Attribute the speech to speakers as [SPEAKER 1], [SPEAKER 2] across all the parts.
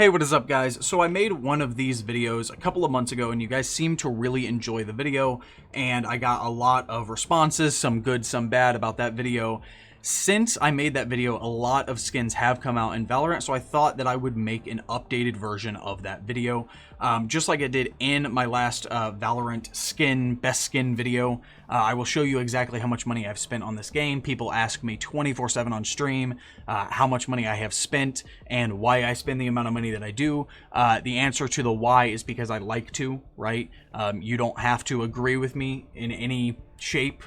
[SPEAKER 1] Hey, what is up, guys? So I made one of these videos a couple of months ago and you guys seemed to really enjoy the video, and I got a lot of responses, some good, some bad, about that video. Since I made that video, a lot of skins have come out in Valorant, so I thought that I would make an updated version of that video. Just like I did in my last Valorant best skin video. I will show you exactly how much money I've spent on this game. People ask me 24/7 on stream how much money I have spent and why I spend the amount of money that I do. The answer to the why is because I like to, right? You don't have to agree with me in any shape.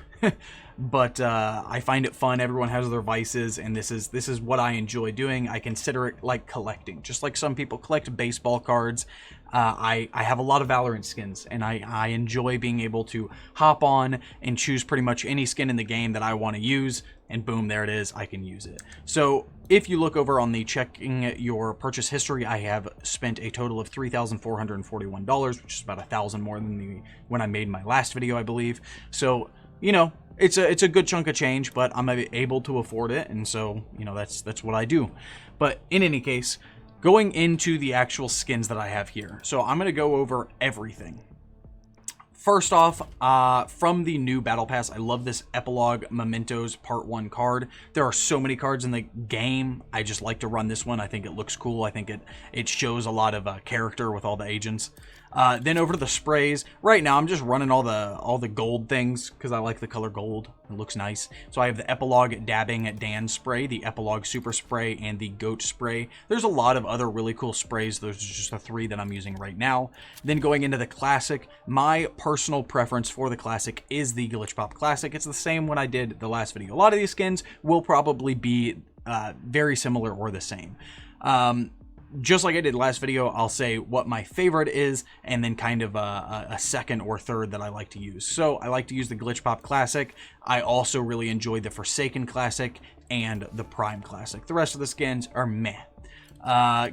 [SPEAKER 1] But I find it fun. Everyone has their vices, and this is what I enjoy doing. I consider it like collecting, just like some people collect baseball cards. I have a lot of Valorant skins, and I enjoy being able to hop on and choose pretty much any skin in the game that I want to use, and boom, there it is. I can use it. So if you look over on the checking your purchase history, I have spent a total of $3,441, which is about $1,000 more than when I made my last video, I believe. So, you know, it's a good chunk of change, but I'm able to afford it, and so, you know, that's what I do. But in any case, going into the actual skins that I have here, so I'm going to go over everything. First off, from the new Battle Pass, I love this Epilogue Mementos Part 1 card. There are so many cards in the game. I just like to run this one. I think it looks cool. I think it shows a lot of character with all the agents. Then over to the sprays. Right now, I'm just running all the gold things because I like the color gold. It looks nice. So I have the Epilogue Dabbing Dan spray, the Epilogue Super Spray, and the Goat spray. There's a lot of other really cool sprays. Those are just the three that I'm using right now. Then going into the Classic, my personal preference for the Classic is the Glitch Pop Classic. It's the same when I did the last video. A lot of these skins will probably be very similar or the same. Just like I did last video, I'll say what my favorite is, and then kind of a second or third that I like to use. So I like to use the Glitch Pop Classic. I also really enjoy the Forsaken Classic and the Prime Classic. The rest of the skins are meh.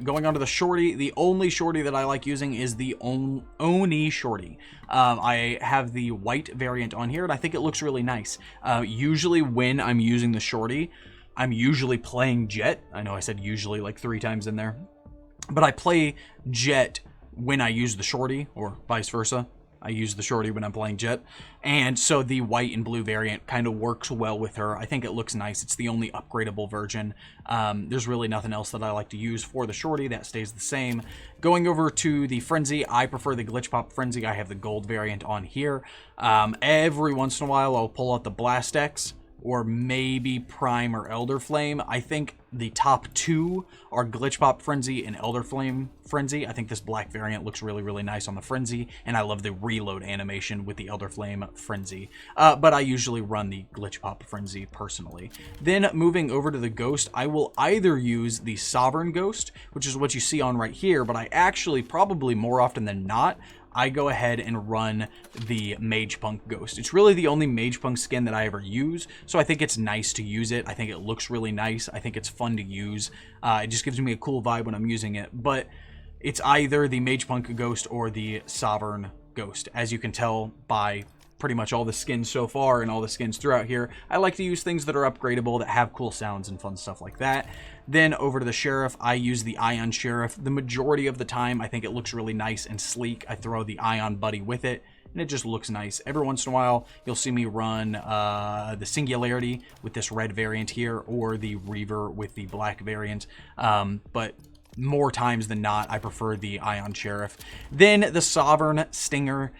[SPEAKER 1] Going on to the Shorty, the only Shorty that I like using is the Oni Shorty. I have the white variant on here, and I think it looks really nice. Usually when I'm using the Shorty, I'm usually playing Jet. I know I said usually like 3 times in there. But I play Jet when I use the Shorty, or vice versa. I use the Shorty when I'm playing Jet. And so the white and blue variant kind of works well with her. I think it looks nice. It's the only upgradable version. There's really nothing else that I like to use for the Shorty. That stays the same. Going over to the Frenzy, I prefer the Glitch Pop Frenzy. I have the gold variant on here. Every once in a while, I'll pull out the Blast X, or maybe Prime or Elder Flame. I think the top 2 are Glitch Pop Frenzy and Elder Flame Frenzy. I think this black variant looks really, really nice on the Frenzy, and I love the reload animation with the Elder Flame Frenzy. But I usually run the Glitch Pop Frenzy personally. Then moving over to the Ghost, I will either use the Sovereign Ghost, which is what you see on right here, but I actually, probably more often than not, I go ahead and run the Mage Punk Ghost. It's really the only Mage Punk skin that I ever use, so I think it's nice to use it. I think it looks really nice. I think it's fun to use. It just gives me a cool vibe when I'm using it, but it's either the Mage Punk Ghost or the Sovereign Ghost. As you can tell by pretty much all the skins so far and all the skins throughout here, I like to use things that are upgradable, that have cool sounds and fun stuff like that. Then over to the Sheriff, I use the Ion Sheriff. The majority of the time, I think it looks really nice and sleek. I throw the Ion Buddy with it, and it just looks nice. Every once in a while, you'll see me run the Singularity with this red variant here, or the Reaver with the black variant. But more times than not, I prefer the Ion Sheriff. Then the Sovereign Stinger.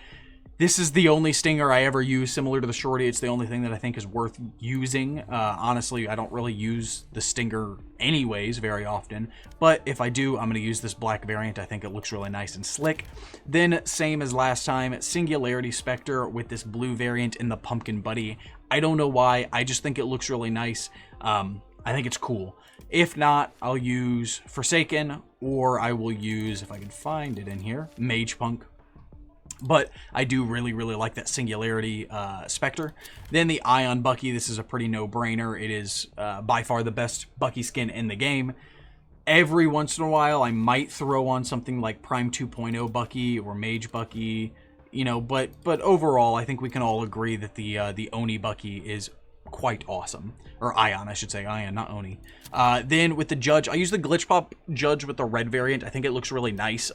[SPEAKER 1] This is the only Stinger I ever use, similar to the Shorty. It's the only thing that I think is worth using. Honestly, I don't really use the Stinger anyways very often, but if I do, I'm going to use this black variant. I think it looks really nice and slick. Then, same as last time, Singularity Spectre with this blue variant in the Pumpkin Buddy. I don't know why, I just think it looks really nice. I think it's cool. If not, I'll use Forsaken, or I will use, if I can find it in here, Mage Punk. But I do really, really like that Singularity Spectre. Then the Ion Bucky, this is a pretty no-brainer. It is by far the best Bucky skin in the game. Every once in a while, I might throw on something like Prime 2.0 Bucky or Mage Bucky, you know, but overall, I think we can all agree that the Oni Bucky is quite awesome. Or Ion, I should say. Ion, not Oni. Then with the Judge, I use the Glitch Pop Judge with the red variant. I think it looks really nice.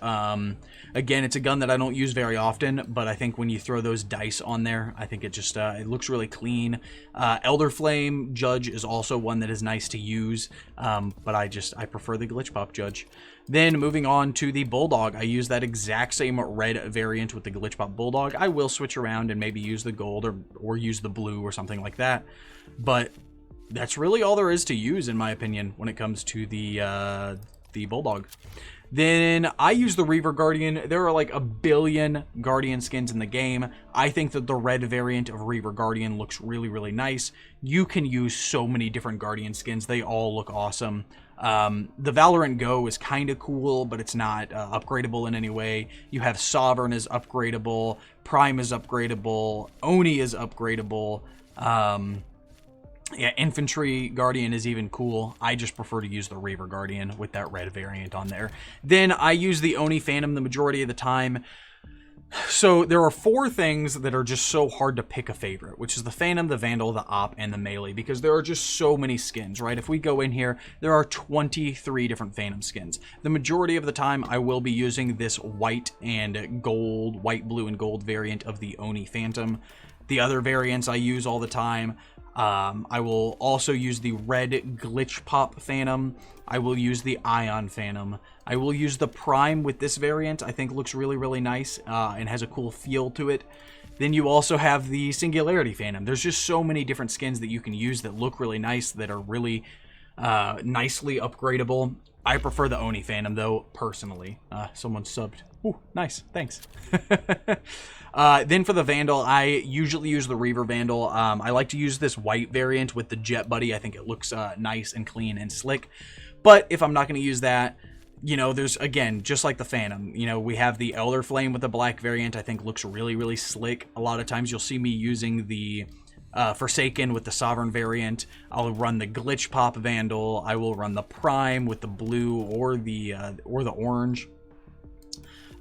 [SPEAKER 1] Again, it's a gun that I don't use very often, but I think when you throw those dice on there, I think it just, it looks really clean. Elder Flame Judge is also one that is nice to use, but I prefer the Glitch Pop Judge. Then moving on to the Bulldog, I use that exact same red variant with the Glitch Pop Bulldog. I will switch around and maybe use the gold or use the blue or something like that, but that's really all there is to use, in my opinion, when it comes to the Bulldog. Then I use the Reaver Guardian. There are like a billion Guardian skins in the game. I think that the red variant of Reaver Guardian looks really, really nice. You can use so many different Guardian skins. They all look awesome. The Valorant Go is kind of cool, but it's not upgradable in any way. You have Sovereign is upgradable. Prime is upgradable. Oni is upgradable. Yeah, Infantry Guardian is even cool. I just prefer to use the Reaver Guardian with that red variant on there. Then I use the Oni Phantom the majority of the time. So there are 4 things that are just so hard to pick a favorite, which is the Phantom, the Vandal, the Op, and the Melee, because there are just so many skins, right? If we go in here, there are 23 different Phantom skins. The majority of the time, I will be using this white, blue, and gold variant of the Oni Phantom. The other variants I use all the time. I will also use the red Glitch Pop Phantom. I will use the Ion Phantom. I will use the Prime with this variant. I think looks really, really nice and has a cool feel to it. Then you also have the Singularity Phantom. There's just so many different skins that you can use that look really nice, that are really nicely upgradable. I prefer the Oni Phantom, though, personally. Someone subbed. Ooh, nice. Thanks. Then for the Vandal, I usually use the Reaver Vandal. I like to use this white variant with the Jet Buddy. I think it looks nice and clean and slick. But if I'm not going to use that, you know, there's, again, just like the Phantom, you know, we have the Elder Flame with the black variant. I think looks really, really slick. A lot of times you'll see me using the Forsaken with the Sovereign variant. I'll run the Glitch Pop Vandal. I will run the Prime with the blue or the orange.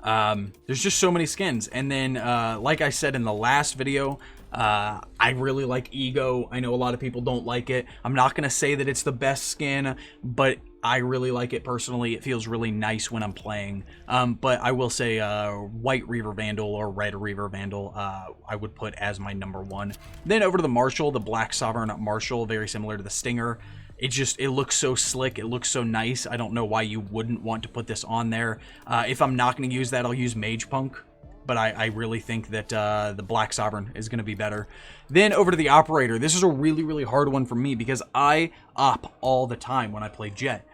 [SPEAKER 1] There's just so many skins. And then, like I said in the last video, I really like Ego. I know a lot of people don't like it. I'm not going to say that it's the best skin, but I really like it personally. It feels really nice when I'm playing. But I will say white Reaver Vandal or red Reaver Vandal I would put as my #1. Then over to the Marshall, the Black Sovereign Marshall, very similar to the Stinger. It looks so slick. It looks so nice. I don't know why you wouldn't want to put this on there. If I'm not going to use that, I'll use Mage Punk. But I really think that the Black Sovereign is going to be better. Then over to the Operator. This is a really, really hard one for me because I op all the time when I play Jet.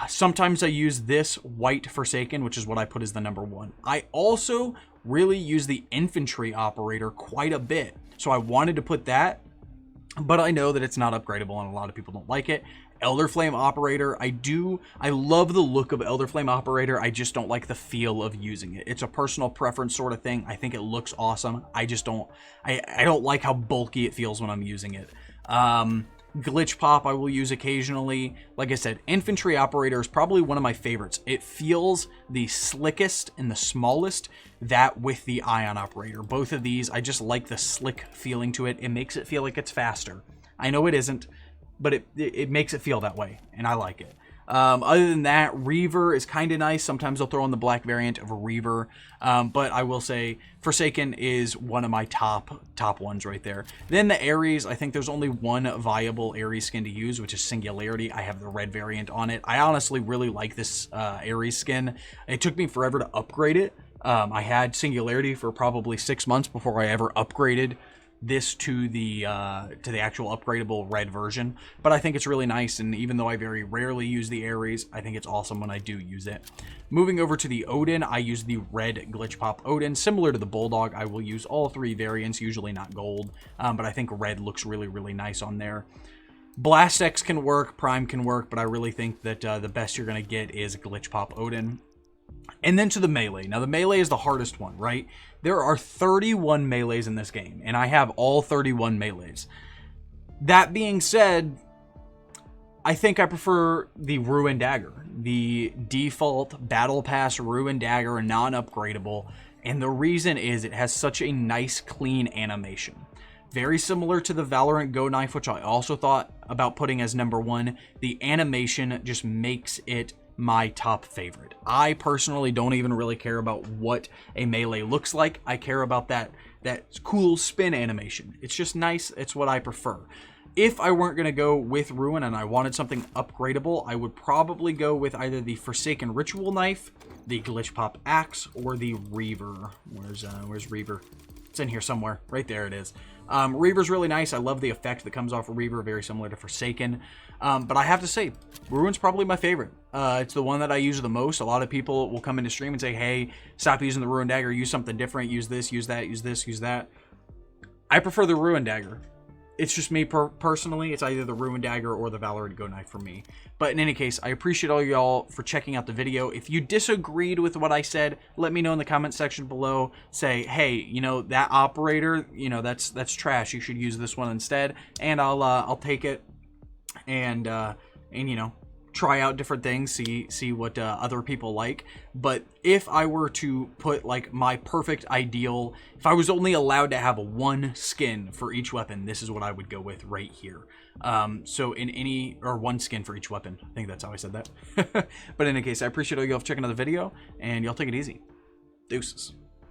[SPEAKER 1] Sometimes I use this white Forsaken, which is what I put as the #1. I also really use the Infantry Operator quite a bit. So I wanted to put that, but I know that it's not upgradable and a lot of people don't like it. Elder Flame Operator, I love the look of Elder Flame Operator. I just don't like the feel of using it. It's a personal preference sort of thing. I think it looks awesome. I just don't, I don't like how bulky it feels when I'm using it. Glitch Pop I will use occasionally. Like I said, Infantry Operator is probably one of my favorites. It feels the slickest and the smallest, that with the Ion Operator. Both of these, I just like the slick feeling to it. It makes it feel like it's faster. I know it isn't, but it makes it feel that way, and I like it. Other than that, Reaver is kind of nice. Sometimes I'll throw in the black variant of a Reaver, but I will say Forsaken is one of my top ones right there. Then the Ares, I think there's only one viable Ares skin to use, which is Singularity. I have the red variant on it. I honestly really like this Ares skin. It took me forever to upgrade it. I had Singularity for probably 6 months before I ever upgraded this to the actual upgradable red version, but I think it's really nice, and even though I very rarely use the Ares, I think it's awesome when I do use it. Moving over to the Odin, I use the red Glitch Pop Odin. Similar to the Bulldog, I will use all 3 variants, usually not gold, but I think red looks really, really nice on there. Blast X can work, Prime can work, but I really think that the best you're going to get is Glitch Pop Odin. And then to the Melee. Now, the Melee is the hardest one, right? There are 31 Melees in this game, and I have all 31 Melees. That being said, I think I prefer the Ruin Dagger. The default Battle Pass Ruin Dagger, non-upgradable, and the reason is it has such a nice, clean animation. Very similar to the Valorant Go knife, which I also thought about putting as number 1. The animation just makes it my top favorite. I personally don't even really care about what a melee looks like. I care about that cool spin animation. It's just nice. It's what I prefer. If I weren't going to go with Ruin and I wanted something upgradable, I would probably go with either the Forsaken Ritual Knife, the Glitch Pop Axe, or the Reaver. Where's Reaver? It's in here somewhere. Right there it is. Reaver's really nice. I love the effect that comes off of Reaver, very similar to Forsaken. But I have to say, Ruin's probably my favorite. It's the one that I use the most. A lot of people will come into stream and say, hey, stop using the Ruin Dagger, use something different, use this, use that, use this, use that. I prefer the Ruin Dagger. It's just me personally. It's either the Ruin Dagger or the Valorant Go Knife for me. But in any case, I appreciate all y'all for checking out the video. If you disagreed with what I said, let me know in the comment section below. Say, hey, you know, that operator, you know, that's trash. You should use this one instead. And I'll take it and you know, try out different things, see what other people like. But if I were to put like my perfect ideal, if I was only allowed to have one skin for each weapon, this is what I would go with right here. So in any, or one skin for each weapon. I think that's how I said that. But in any case, I appreciate all y'all for checking out the video, and y'all take it easy. Deuces.